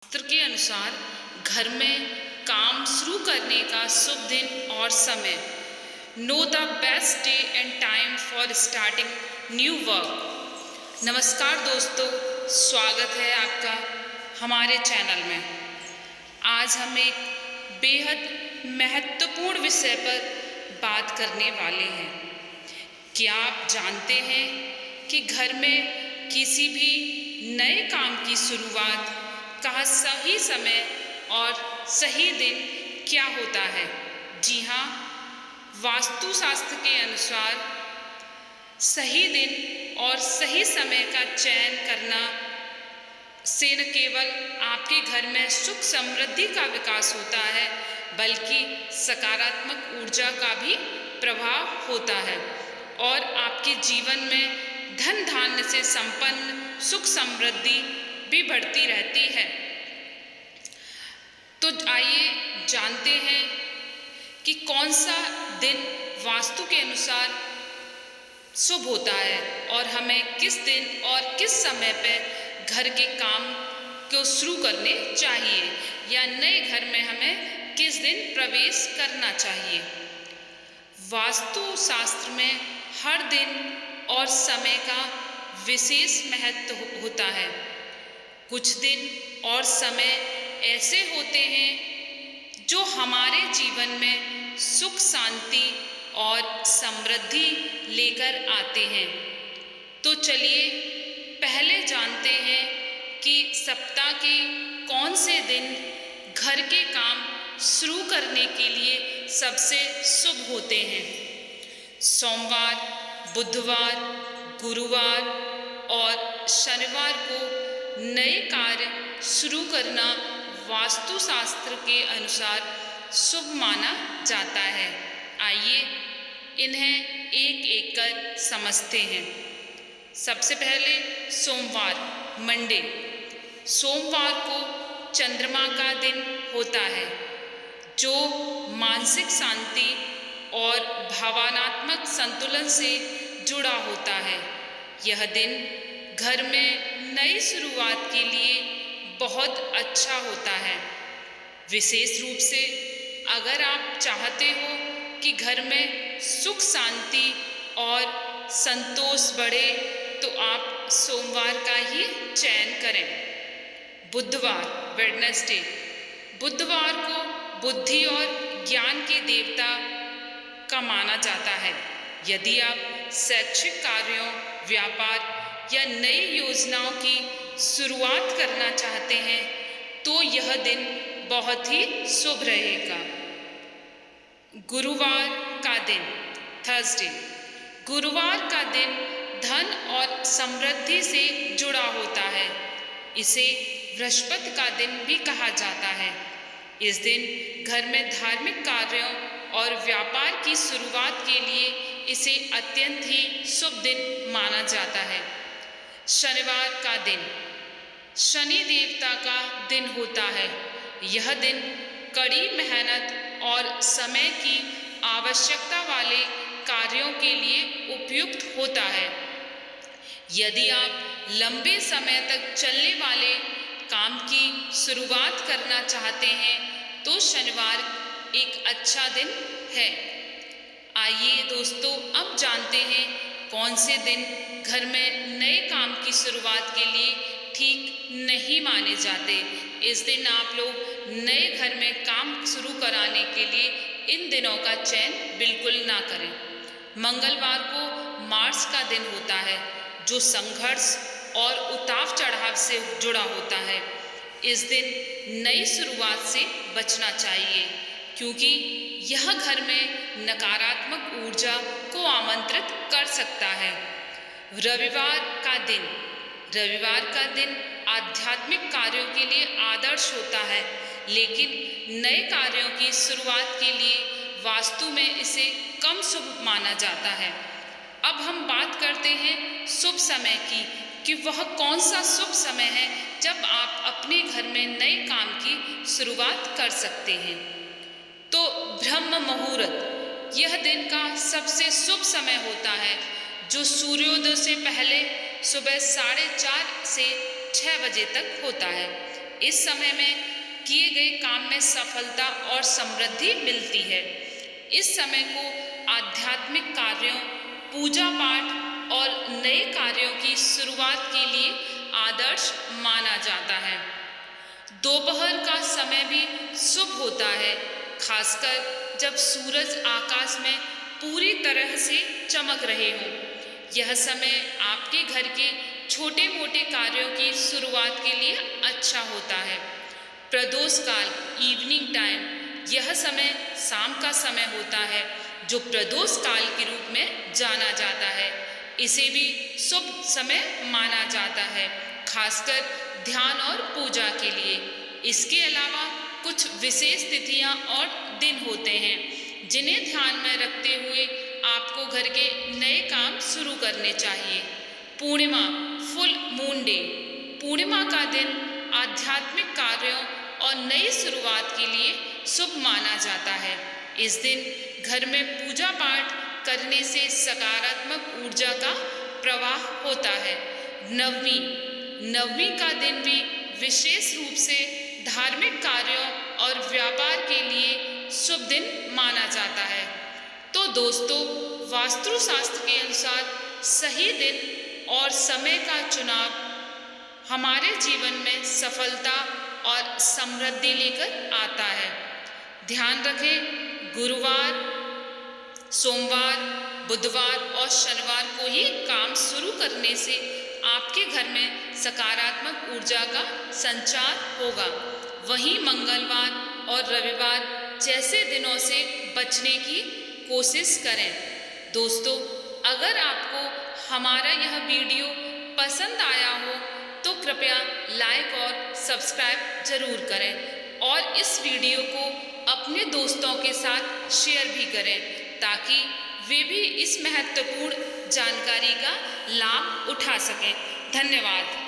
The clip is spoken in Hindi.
शास्त्र के अनुसार घर में काम शुरू करने का शुभ दिन और समय। Know the best day and time for starting new work. नमस्कार दोस्तों, स्वागत है आपका हमारे चैनल में। आज हम एक बेहद महत्वपूर्ण विषय पर बात करने वाले हैं। क्या आप जानते हैं कि घर में किसी भी नए काम की शुरुआत का सही समय और सही दिन क्या होता है? जी हाँ, वास्तुशास्त्र के अनुसार सही दिन और सही समय का चयन करना से न केवल आपके घर में सुख समृद्धि का विकास होता है, बल्कि सकारात्मक ऊर्जा का भी प्रभाव होता है और आपके जीवन में धन धान्य से संपन्न सुख समृद्धि भी बढ़ती रहती है। तो आइए जानते हैं कि कौन सा दिन वास्तु के अनुसार शुभ होता है और हमें किस दिन और किस समय पर घर के काम को शुरू करने चाहिए या नए घर में हमें किस दिन प्रवेश करना चाहिए। वास्तु शास्त्र में हर दिन और समय का विशेष महत्व होता है। कुछ दिन और समय ऐसे होते हैं जो हमारे जीवन में सुख शांति और समृद्धि लेकर आते हैं। तो चलिए पहले जानते हैं कि सप्ताह के कौन से दिन घर के काम शुरू करने के लिए सबसे शुभ होते हैं। सोमवार, बुधवार, गुरुवार और शनिवार को नए कार्य शुरू करना वास्तुशास्त्र के अनुसार शुभ माना जाता है। आइए इन्हें एक एक कर समझते हैं। सबसे पहले सोमवार, मंडे। सोमवार को चंद्रमा का दिन होता है, जो मानसिक शांति और भावनात्मक संतुलन से जुड़ा होता है। यह दिन घर में नई शुरुआत के लिए बहुत अच्छा होता है। विशेष रूप से अगर आप चाहते हो कि घर में सुख शांति और संतोष बढ़े तो आप सोमवार का ही चयन करें। बुधवार, वेडनेसडे। बुधवार को बुद्धि और ज्ञान के देवता का माना जाता है। यदि आप शैक्षिक कार्यों, व्यापार या नई योजनाओं की शुरुआत करना चाहते हैं तो यह दिन बहुत ही शुभ रहेगा। गुरुवार का दिन, थर्सडे। गुरुवार का दिन धन और समृद्धि से जुड़ा होता है। इसे बृहस्पति का दिन भी कहा जाता है। इस दिन घर में धार्मिक कार्यों और व्यापार की शुरुआत के लिए इसे अत्यंत ही शुभ दिन माना जाता है। शनिवार का दिन शनि देवता का दिन होता है। यह दिन कड़ी मेहनत और समय की आवश्यकता वाले कार्यों के लिए उपयुक्त होता है। यदि आप लंबे समय तक चलने वाले काम की शुरुआत करना चाहते हैं तो शनिवार एक अच्छा दिन है। आइए दोस्तों, अब जानते हैं कौन से दिन घर में नए काम की शुरुआत के लिए ठीक नहीं माने जाते। इस दिन आप लोग नए घर में काम शुरू कराने के लिए इन दिनों का चयन बिल्कुल ना करें। मंगलवार को मार्स का दिन होता है, जो संघर्ष और उतार चढ़ाव से जुड़ा होता है। इस दिन नई शुरुआत से बचना चाहिए, क्योंकि यह घर में नकारात्मक ऊर्जा को आमंत्रित कर सकता है। रविवार का दिन। रविवार का दिन आध्यात्मिक कार्यों के लिए आदर्श होता है, लेकिन नए कार्यों की शुरुआत के लिए वास्तु में इसे कम शुभ माना जाता है। अब हम बात करते हैं शुभ समय की, कि वह कौन सा शुभ समय है जब आप अपने घर में नए काम की शुरुआत कर सकते हैं। तो ब्रह्म मुहूर्त, यह दिन का सबसे शुभ समय होता है, जो सूर्योदय से पहले सुबह 4:30 से 6 बजे तक होता है। इस समय में किए गए काम में सफलता और समृद्धि मिलती है। इस समय को आध्यात्मिक कार्यों, पूजा पाठ और नए कार्यों की शुरुआत के लिए आदर्श माना जाता है। दोपहर का समय भी शुभ होता है, खासकर जब सूरज आकाश में पूरी तरह से चमक रहे हों। यह समय आपके घर के छोटे मोटे कार्यों की शुरुआत के लिए अच्छा होता है। प्रदोष काल, इवनिंग टाइम, यह समय शाम का समय होता है जो प्रदोष काल के रूप में जाना जाता है। इसे भी शुभ समय माना जाता है, खासकर ध्यान और पूजा के लिए। इसके अलावा कुछ विशेष तिथियां और दिन होते हैं जिन्हें ध्यान में रखते हुए आपको घर के नए काम शुरू करने चाहिए। पूर्णिमा, फुल मून डे, पूर्णिमा का दिन आध्यात्मिक कार्यों और नई शुरुआत के लिए शुभ माना जाता है। इस दिन घर में पूजा पाठ करने से सकारात्मक ऊर्जा का प्रवाह होता है। नवमी, नवमी का दिन भी विशेष रूप से धार्मिक कार्यों और व्यापार के लिए शुभ दिन माना जाता है। तो दोस्तों, वास्तुशास्त्र के अनुसार सही दिन और समय का चुनाव हमारे जीवन में सफलता और समृद्धि लेकर आता है। ध्यान रखें, गुरुवार, सोमवार, बुधवार और शनिवार को ही काम शुरू करने से आपके घर में सकारात्मक ऊर्जा का संचार होगा। वहीं मंगलवार और रविवार जैसे दिनों से बचने की कोशिश करें। दोस्तों, अगर आपको हमारा यह वीडियो पसंद आया हो तो कृपया लाइक और सब्सक्राइब जरूर करें और इस वीडियो को अपने दोस्तों के साथ शेयर भी करें ताकि वे भी इस महत्वपूर्ण जानकारी का लाभ उठा सकें। धन्यवाद।